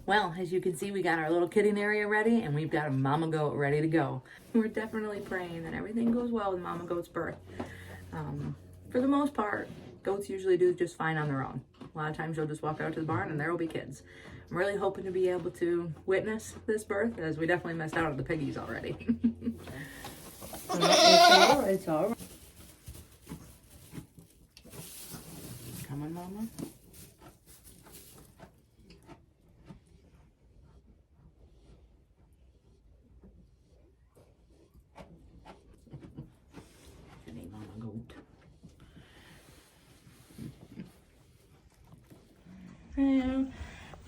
Well, as you can see, we got our little kidding area ready, and we've got a mama goat ready to go. We're definitely praying that everything goes well with mama goat's birth. For the most part, goats usually do just fine on their own. A lot of times you'll just walk out to the barn and there will be kids. I'm really hoping to be able to witness this birth, as we definitely missed out on the piggies already. It's all right. Come on, mama. And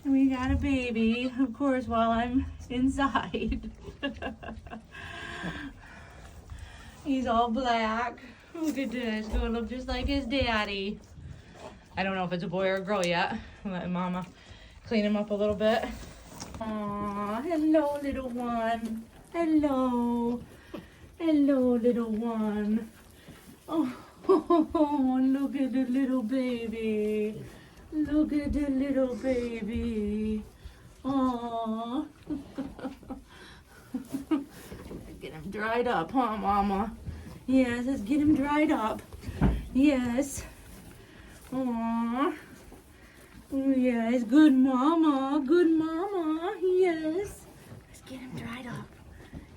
we got a baby, of course, while I'm inside. He's all black. Look at this. Gonna look just like his daddy. I don't know if it's a boy or a girl yet. I'm letting mama clean him up a little bit. Aw, hello, little one. Hello. Hello, little one. Oh, look at the little baby. Look at the little baby. Aww. Get him dried up, huh, Mama? Yes, let's get him dried up. Yes. Aww. Yes, good Mama. Good Mama. Yes. Let's get him dried up.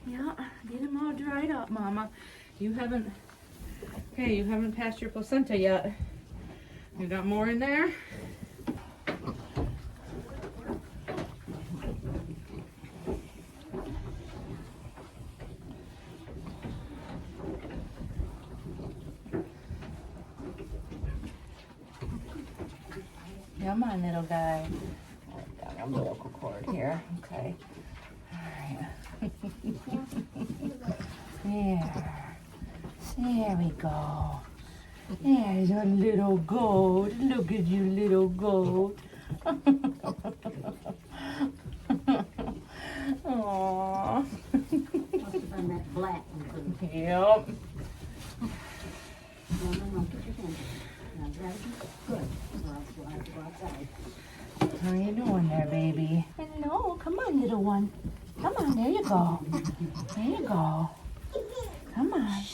Yeah, get him all dried up, Mama. You haven't passed your placenta yet. You got more in there? Come on, little guy. Got our umbilical cord here. Okay. All right. There we go. There's a little goat. Look at you, little goat. Aww. Must have been that black one. Yep. No, put your hand down. Now, grab it. Good. We'll have to go outside. How you doing there, baby? Hello. Come on, little one. Come on, there you go. There you go. Come on.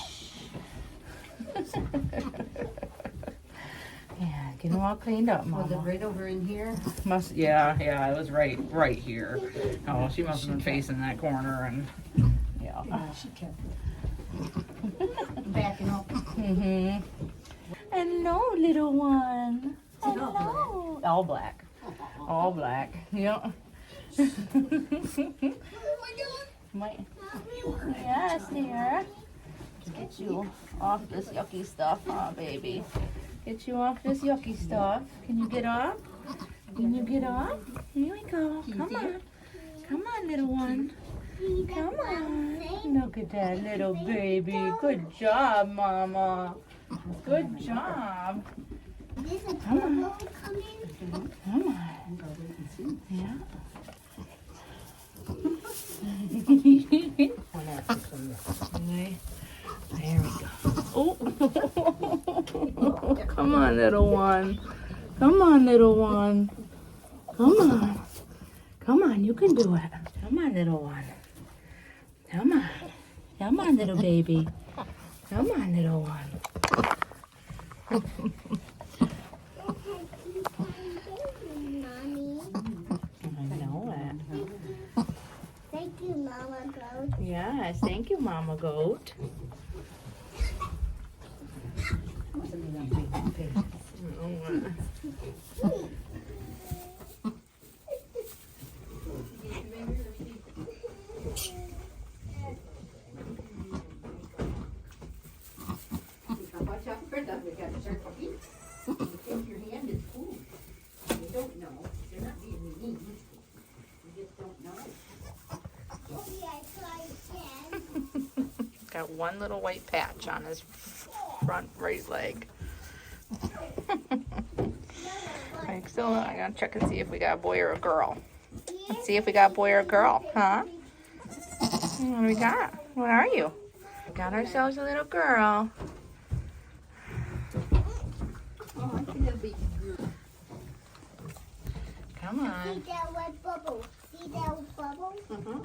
Yeah, get them all cleaned up, Mama. Was it right over in here? Yeah, it was right here. Oh, she must have been facing that corner, and yeah. Yeah, she kept backing up. Mhm. Hello, little one. Hello. All black. All black. Yep. Yes, dear. Get you off this yucky stuff, huh, baby? Get you off this yucky stuff. Can you get off? Can you get off? Here we go. Come on. Come on, little one. Come on. Look at that little baby. Good job, Mama. Good job. Come on. Come on. Yeah. There we go. Oh. Come on, little one. Come on, little one. Come on. Come on, you can do it. Come on, little one. Come on. Come on, little baby. Come on, little one. I know it. Thank you, Mama Goat. Yes, thank you, Mama Goat. Watch out for them. We got to start to eat. You think your hand is food. You don't know. They're not being mean. You just don't know. Maybe I try again. Got one little white patch on his front right leg. Like, so I gotta check and see if we got a boy or a girl. Let's see if we got a boy or a girl, huh? What do we got? What are you? We got ourselves a little girl. Oh, I think it'll be good. Come on. See that red bubble? See that bubble? Uh-huh.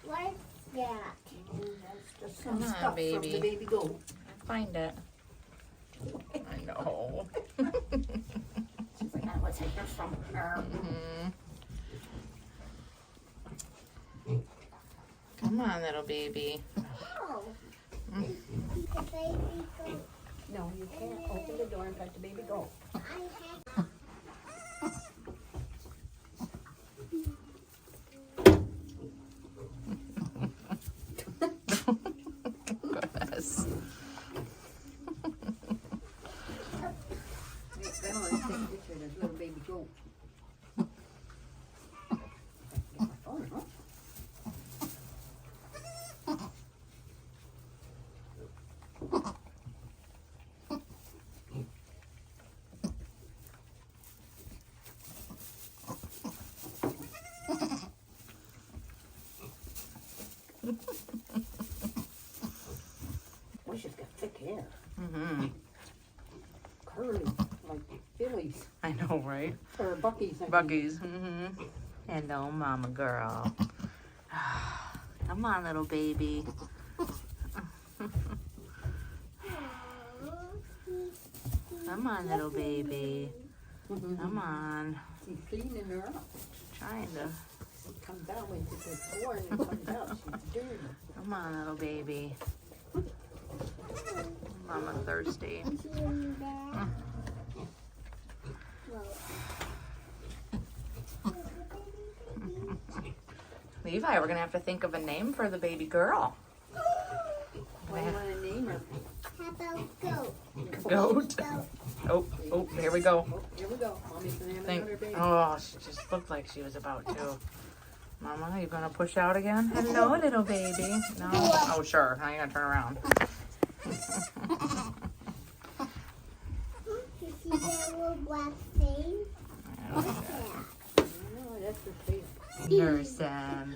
What is that? That's just Come some on, stuff baby. from the baby goat. Find it. I know. She's like, I will take her from her. Come on, little baby. Oh. The baby goat. No, you can't open the door and pet the baby goat. I have. Goodness. Grandma wants to take a picture of this little baby goat. Oh, no. Boy, she's got thick hair. Mm-hmm. Curly, like Billy's. I know, right? Or Bucky's. I mean. Buggies. Mm-hmm. Hello, mama girl. Come on, little baby. Come on, little baby. Come on. She's cleaning her up. Trying to. She comes down into the door and then comes out. She's dirty. Come on, little baby. Mama thirsty. In there. Levi, we're gonna have to think of a name for the baby girl. What do you want to name her? How about goat? Goat. Goat. Oh, here we go. Oh, here we go. Mommy's gonna have Think. another baby. Oh, she just looked like she was about to. Mama, are you gonna push out again? Hello, little baby. No. Oh, sure. Now you're gonna turn around. You see that little black thing? What's that? Oh, that's her face. Nursing.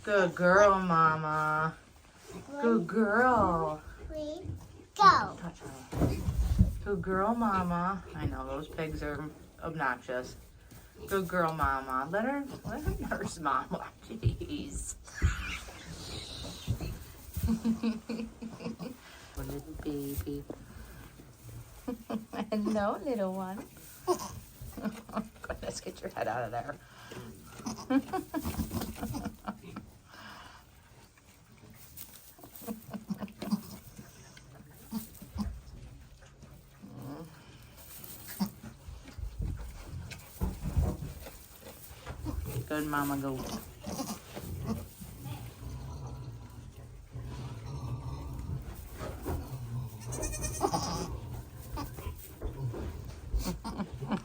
Good girl, Mama. Good girl. 3, go. Touch her. Good girl, Mama. I know those pigs are obnoxious. Good girl, Mama. Let her nurse, Mama. Jeez. Little baby. Hello, little one. Goodness, get your head out of there. Good mama goat.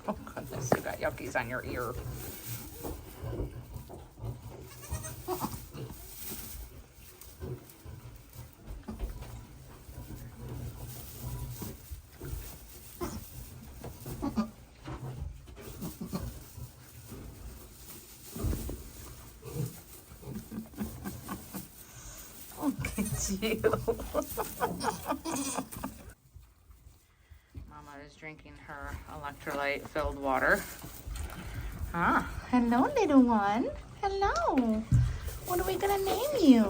Oh goodness, you got yuckies on your ear. Look at you. Mama is drinking her electrolyte filled water. Ah, hello, little one. Hello. What are we gonna name you?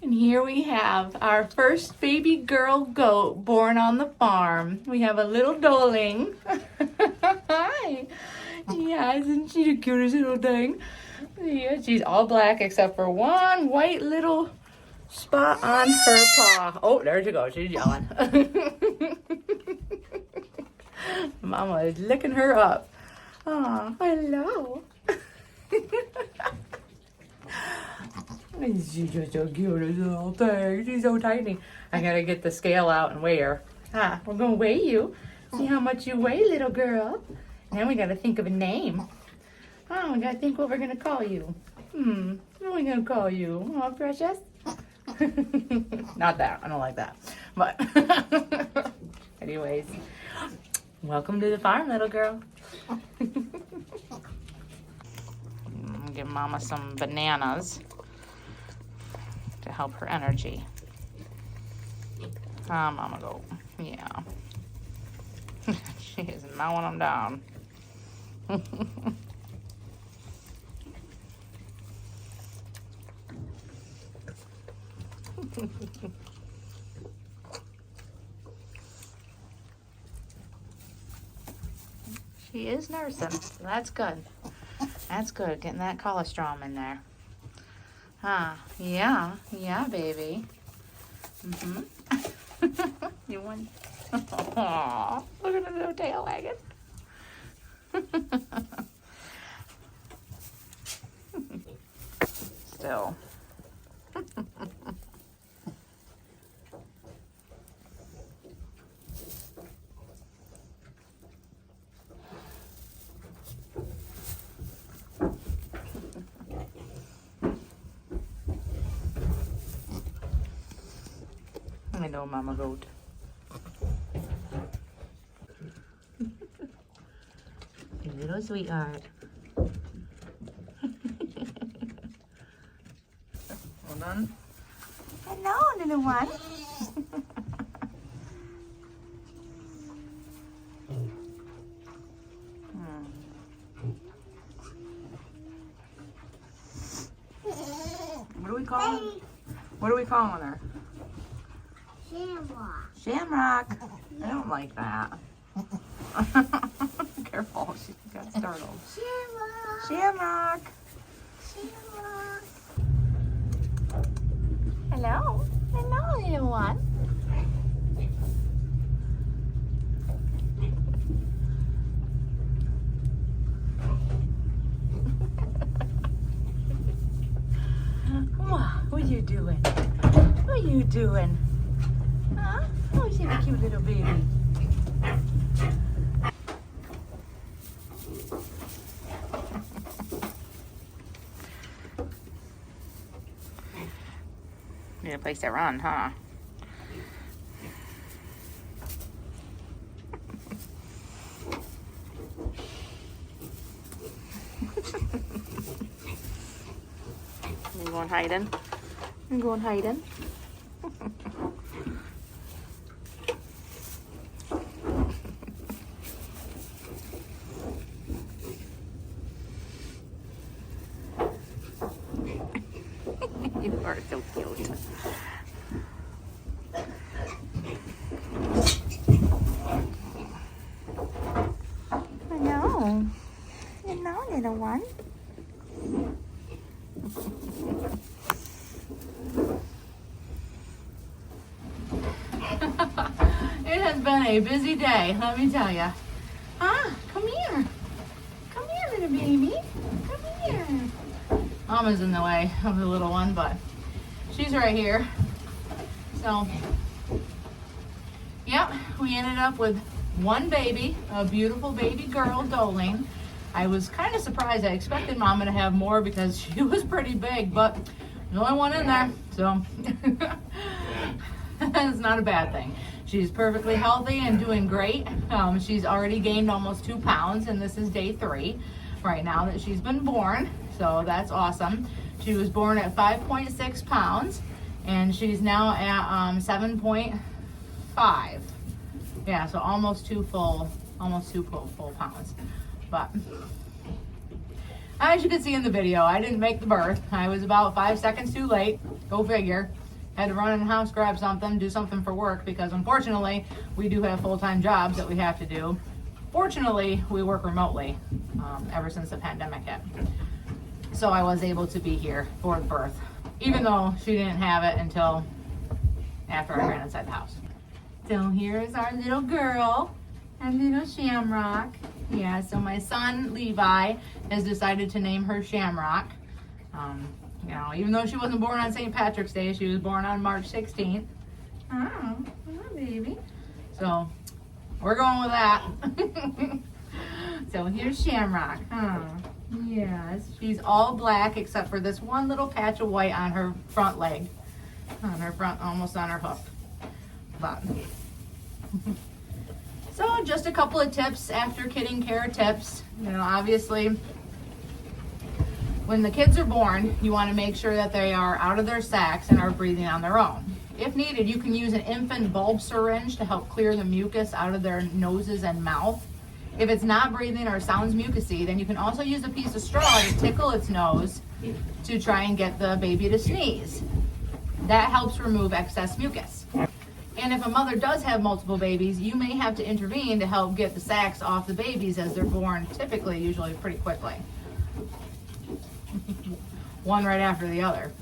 And here we have our first baby girl goat born on the farm. We have a little doeling. Hi. Yeah, isn't she the cutest little thing? Yeah, she's all black except for one white little spot on her paw. Oh, there she goes. She's yelling. Mama is licking her up. Aw, hello. She's just so cute, this little thing. She's so tiny. I gotta get the scale out and weigh her. Ah, we're gonna weigh you. See how much you weigh, little girl. Now we gotta think of a name. Oh, we gotta think what we're gonna call you. What are we gonna call you? Oh, precious? Not that. I don't like that. But anyways, welcome to the farm, little girl. Give Mama some bananas to help her energy. Ah, Mama go. Yeah. She is mowing them down. She is nursing, so that's good. That's good, getting that colostrum in there. Huh, yeah, baby. You want, aww, look at the little tail wagging. Still. I know, Mama Goat. You little sweetheart. Hold on. Hello, little one. What do we call her? What are we calling her? Shamrock. Shamrock. I don't like that. Careful, she got startled. Shamrock. Shamrock. Shamrock. Hello. Hello, little one. What are you doing? What are you doing? Huh? Oh, she's a cute little baby. Need a place to run, huh? You going hiding? You going hiding? You are so cute. Hello. Hello, little one. It has been a busy day, let me tell you. Ah, come here. Come here, little baby. Come here. Mama's in the way of the little one, but she's right here. So, yep, we ended up with one baby, a beautiful baby girl, Doling. I was kind of surprised. I expected Mama to have more because she was pretty big, but the only one in there, so it's not a bad thing. She's perfectly healthy and doing great. She's already gained almost 2 pounds, and this is day 3 right now that she's been born, so that's awesome. She was born at 5.6 pounds, and she's now at 7.5. Yeah, so almost two full pounds. But as you can see in the video, I didn't make the birth. I was about 5 seconds too late. Go figure. Had to run in the house, grab something, do something for work, because unfortunately we do have full-time jobs that we have to do. Fortunately, we work remotely ever since the pandemic hit. So I was able to be here for the birth, even though she didn't have it until after I ran inside the house. So here's our little girl, our little Shamrock. Yeah, so my son Levi has decided to name her Shamrock. You know, even though she wasn't born on St. Patrick's Day, she was born on March 16th. Oh, baby. So we're going with that. So here's Shamrock. Yes, she's all black except for this one little patch of white on her front leg, on her front, almost on her hoof. But so just a couple of tips, after kidding care tips. You know, obviously when the kids are born, you want to make sure that they are out of their sacks and are breathing on their own. If needed, you can use an infant bulb syringe to help clear the mucus out of their noses and mouth. If it's not breathing or sounds mucusy, then you can also use a piece of straw to tickle its nose to try and get the baby to sneeze. That helps remove excess mucus. And if a mother does have multiple babies, you may have to intervene to help get the sacs off the babies as they're born, typically, usually pretty quickly. One right after the other.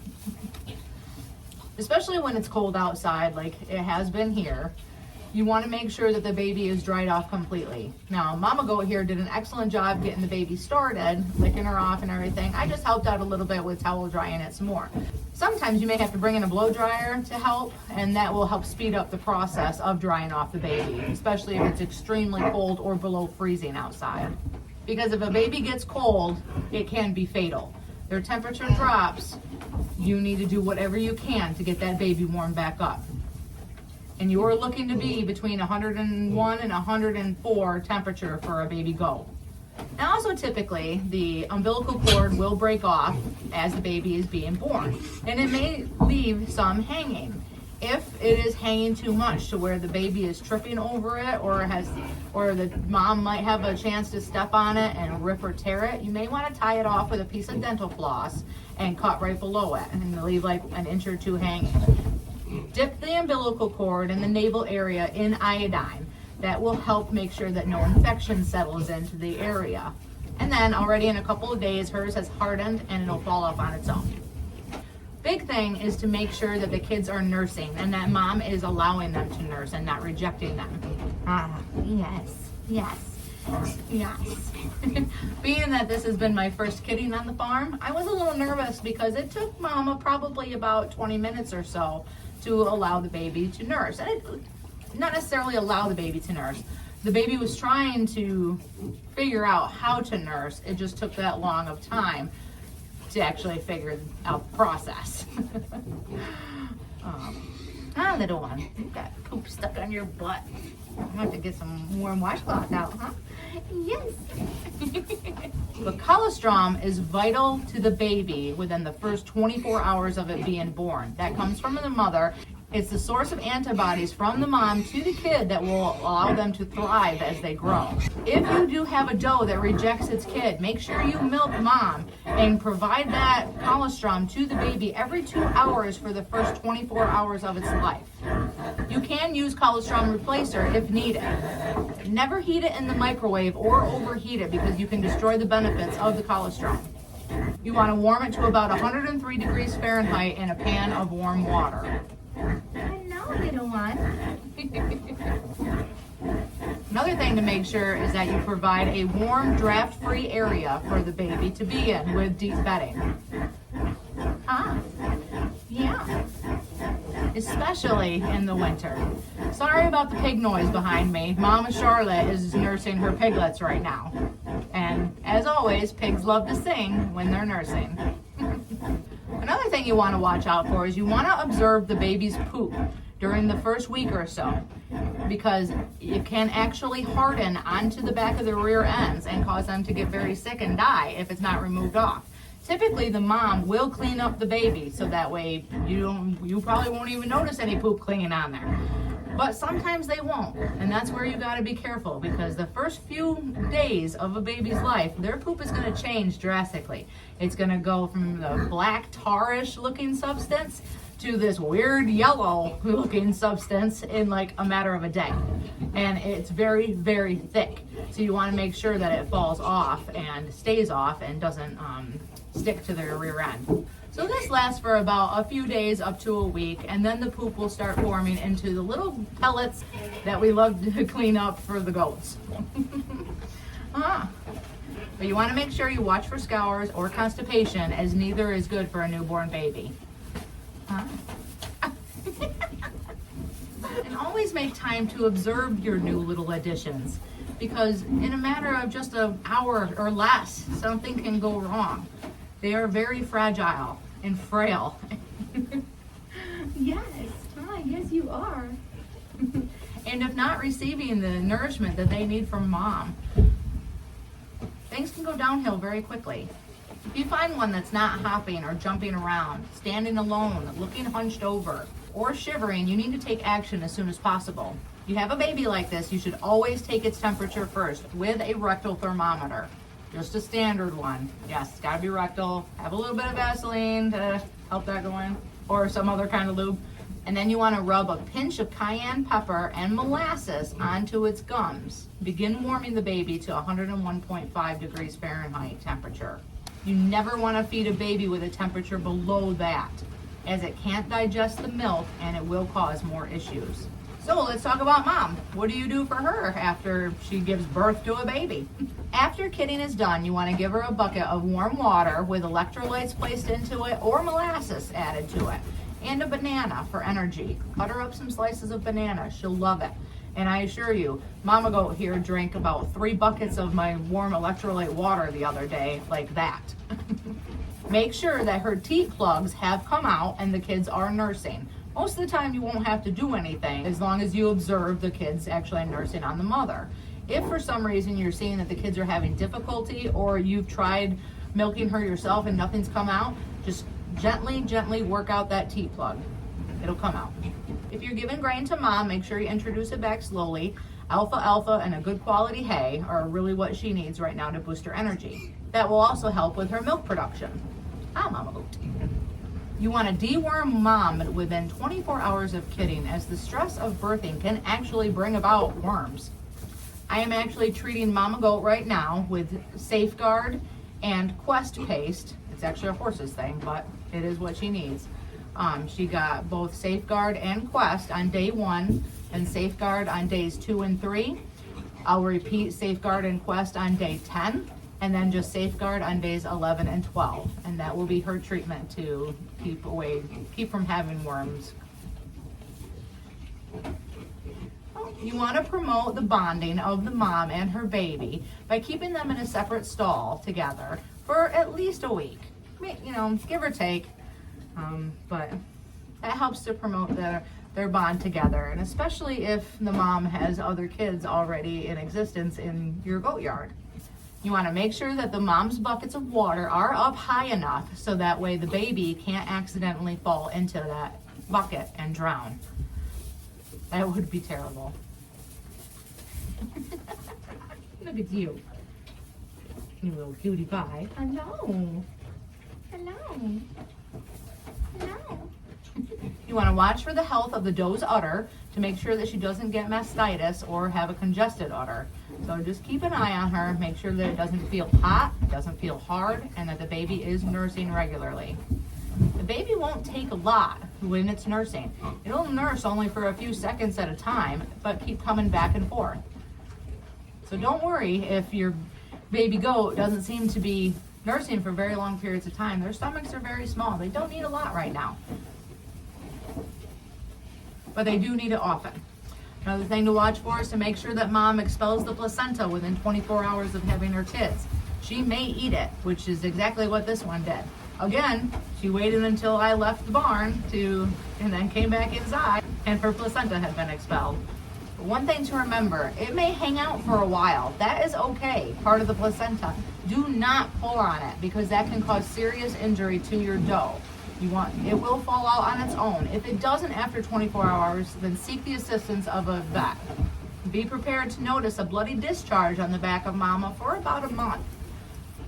Especially when it's cold outside, like it has been here. You want to make sure that the baby is dried off completely. Now, Mama Goat here did an excellent job getting the baby started, licking her off and everything. I just helped out a little bit with towel drying it some more. Sometimes you may have to bring in a blow dryer to help, and that will help speed up the process of drying off the baby, especially if it's extremely cold or below freezing outside. Because if a baby gets cold, it can be fatal. Their temperature drops, you need to do whatever you can to get that baby warmed back up. And you are looking to be between 101 and 104 temperature for a baby goat. Now also typically, the umbilical cord will break off as the baby is being born, and it may leave some hanging. If it is hanging too much to where the baby is tripping over it, or the mom might have a chance to step on it and rip or tear it, you may want to tie it off with a piece of dental floss and cut right below it and leave like an inch or two hanging. Dip the umbilical cord in the navel area in iodine. That will help make sure that no infection settles into the area. And then already in a couple of days, hers has hardened and it'll fall off on its own. Big thing is to make sure that the kids are nursing and that mom is allowing them to nurse and not rejecting them. Yes. Being that this has been my first kidding on the farm, I was a little nervous because it took Mama probably about 20 minutes or so to allow the baby to nurse. And not necessarily allow the baby to nurse. The baby was trying to figure out how to nurse. It just took that long of time to actually figure out the process. Little one, you got poop stuck on your butt. I have to get some warm washcloth out, huh? Yes. The colostrum is vital to the baby within the first 24 hours of it being born. That comes from the mother. It's the source of antibodies from the mom to the kid that will allow them to thrive as they grow. If you do have a doe that rejects its kid, make sure you milk mom and provide that colostrum to the baby every 2 hours for the first 24 hours of its life. You can use colostrum replacer if needed. Never heat it in the microwave or overheat it because you can destroy the benefits of the colostrum. You want to warm it to about 103 degrees Fahrenheit in a pan of warm water. Hello, little one. Another thing to make sure is that you provide a warm, draft-free area for the baby to be in with deep bedding. Yeah. Especially in the winter. Sorry about the pig noise behind me. Mama Charlotte is nursing her piglets right now. And as always, pigs love to sing when they're nursing. Another thing you want to watch out for is you want to observe the baby's poop during the first week or so, because it can actually harden onto the back of the rear ends and cause them to get very sick and die if it's not removed off. Typically, the mom will clean up the baby so that way you probably won't even notice any poop clinging on there. But sometimes they won't, and that's where you got to be careful, because the first few days of a baby's life, their poop is going to change drastically. It's going to go from the black tarish looking substance to this weird yellow looking substance in like a matter of a day. And it's very, very thick. So you want to make sure that it falls off and stays off and doesn't stick to their rear end. So this lasts for about a few days up to a week, and then the poop will start forming into the little pellets that we love to clean up for the goats. But you want to make sure you watch for scours or constipation, as neither is good for a newborn baby. And always make time to observe your new little additions, because in a matter of just an hour or less, something can go wrong. They are very fragile and frail. Yes, yes you are. And if not receiving the nourishment that they need from mom, things can go downhill very quickly. If you find one that's not hopping or jumping around, standing alone, looking hunched over, or shivering, you need to take action as soon as possible. you have a baby like this, you should always take its temperature first with a rectal thermometer. Just a standard one. Yes, it's gotta be rectal. Have a little bit of Vaseline to help that go in, or some other kind of lube. And then you wanna rub a pinch of cayenne pepper and molasses onto its gums. Begin warming the baby to 101.5 degrees Fahrenheit temperature. You never wanna feed a baby with a temperature below that, as it can't digest the milk and it will cause more issues. So let's talk about mom. What do you do for her after she gives birth to a baby? After kidding is done, you want to give her a bucket of warm water with electrolytes placed into it or molasses added to it, and a banana for energy. Cut her up some slices of banana. She'll love it. And I assure you, Mama Goat here drank about 3 buckets of my warm electrolyte water the other day, like that. Make sure that her teat plugs have come out and the kids are nursing. Most of the time you won't have to do anything as long as you observe the kids actually nursing on the mother. If for some reason you're seeing that the kids are having difficulty, or you've tried milking her yourself and nothing's come out, just gently work out that teat plug. It'll come out. If you're giving grain to mom, make sure you introduce it back slowly. Alfalfa and a good quality hay are really what she needs right now to boost her energy. That will also help with her milk production. Mama Goat. You want to deworm mom within 24 hours of kidding, as the stress of birthing can actually bring about worms. I am actually treating Mama Goat right now with Safeguard and Quest paste. It's actually a horse's thing, but it is what she needs. She got both Safeguard and Quest on day 1 and Safeguard on days 2 and 3. I'll repeat Safeguard and Quest on day 10, and then just Safeguard on days 11 and 12. And that will be her treatment to keep from having worms. You want to promote the bonding of the mom and her baby by keeping them in a separate stall together for at least a week. You know, give or take. But that helps to promote their bond together, and especially if the mom has other kids already in existence in your goat yard. You want to make sure that the mom's buckets of water are up high enough so that way the baby can't accidentally fall into that bucket and drown. That would be terrible. Look at you. You little cutie pie. Hello. Hello. Hello. You want to watch for the health of the doe's udder to make sure that she doesn't get mastitis or have a congested udder. So just keep an eye on her, make sure that it doesn't feel hot, doesn't feel hard, and that the baby is nursing regularly. The baby won't take a lot when it's nursing. It'll nurse only for a few seconds at a time, but keep coming back and forth. So don't worry if your baby goat doesn't seem to be nursing for very long periods of time. Their stomachs are very small. They don't need a lot right now, but they do need it often. Another thing to watch for is to make sure that mom expels the placenta within 24 hours of having her kids. She may eat it, which is exactly what this one did. Again, she waited until I left the barn and then came back inside, and her placenta had been expelled. But one thing to remember, it may hang out for a while. That is okay, part of the placenta. Do not pull on it, because that can cause serious injury to your doe. It will fall out on its own. If it doesn't after 24 hours, then seek the assistance of a vet. Be prepared to notice a bloody discharge on the back of mama for about a month.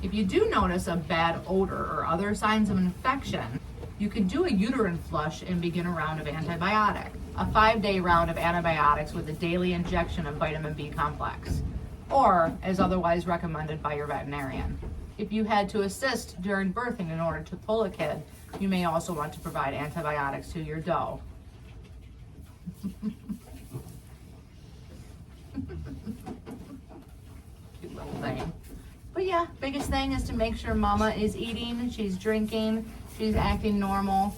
If you do notice a bad odor or other signs of infection, you could do a uterine flush and begin a round of antibiotic. A 5-day round of antibiotics with a daily injection of vitamin B complex, or as otherwise recommended by your veterinarian. If you had to assist during birthing in order to pull a kid, you may also want to provide antibiotics to your doe. Cute little thing. But yeah, biggest thing is to make sure mama is eating, she's drinking, she's acting normal.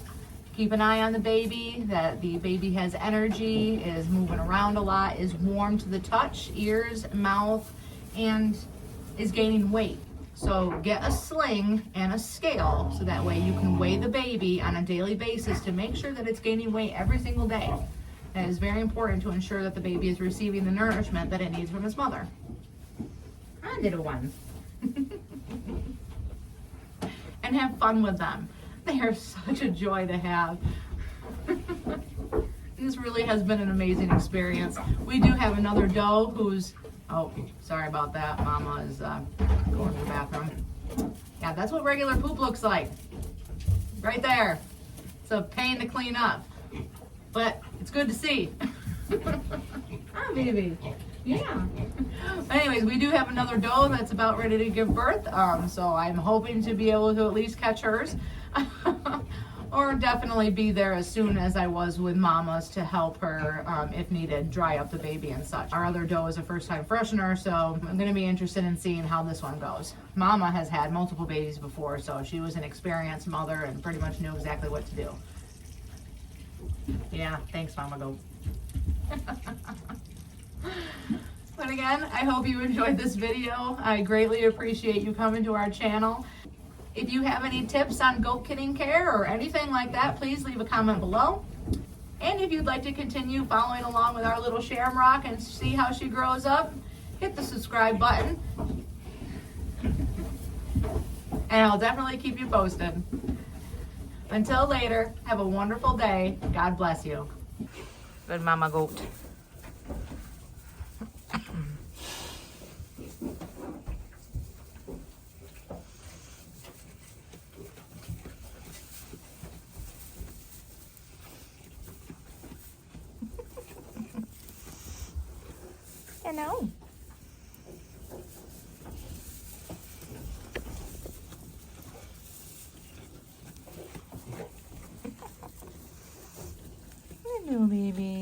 Keep an eye on the baby, that the baby has energy, is moving around a lot, is warm to the touch, ears, mouth, and is gaining weight. So get a sling and a scale so that way you can weigh the baby on a daily basis to make sure that it's gaining weight every single day. That is very important to ensure that the baby is receiving the nourishment that it needs from its mother. Hi, little one. And have fun with them. They are such a joy to have. This really has been an amazing experience. We do have another doe who's, oh, sorry about that. Mama is going to the bathroom. Yeah, that's what regular poop looks like. Right there. It's a pain to clean up, but it's good to see. Hi, baby. Yeah. Anyways, we do have another doe that's about ready to give birth, so I'm hoping to be able to at least catch hers. Or definitely be there as soon as I was with Mama's to help her, if needed, dry up the baby and such. Our other doe is a first-time freshener, so I'm going to be interested in seeing how this one goes. Mama has had multiple babies before, so she was an experienced mother and pretty much knew exactly what to do. Yeah, thanks, Mama Goat. But again, I hope you enjoyed this video. I greatly appreciate you coming to our channel. If you have any tips on goat kidding care or anything like that, please leave a comment below. And if you'd like to continue following along with our little Shamrock and see how she grows up, hit the subscribe button. And I'll definitely keep you posted. Until later, have a wonderful day. God bless you. Good Mama Goat. Hello. Hello, baby.